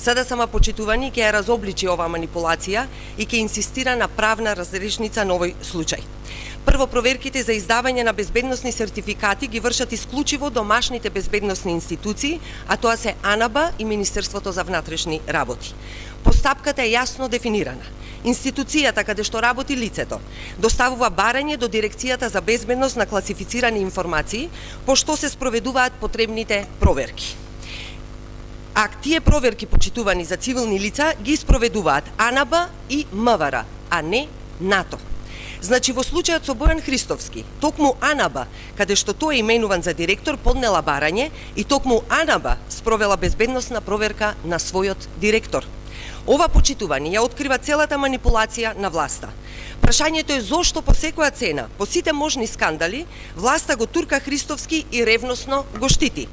Sada сама почитувани ќе ја разобличи оваа манипулација и ќе инсистира на правна разрешница на овој случај. Прво, проверките за издавање на безбедносни сертификати ги вршат исклучиво домашните безбедносни институции, а тоа се АНАБА и Министерството за внатрешни работи. Постапката е јасно дефинирана. Институцијата каде што работи лицето доставува барање до Дирекцијата за безбедност на класифицирани информации, по што се спроведуваат потребните проверки. А тие проверки, почитувани за цивилни лица, ги спроведуваат АНАБА и МВР, а не НАТО. Значи, во случајот со Бојан Христовски, токму АНАБА, каде што тој е именуван за директор, поднела барање и токму АНАБА спровела безбедносна проверка на својот директор. Ова почитување ја открива целата манипулација на власта. Прашањето е зошто по секоја цена, по сите можни скандали, власта го турка Христовски и ревносно го штити.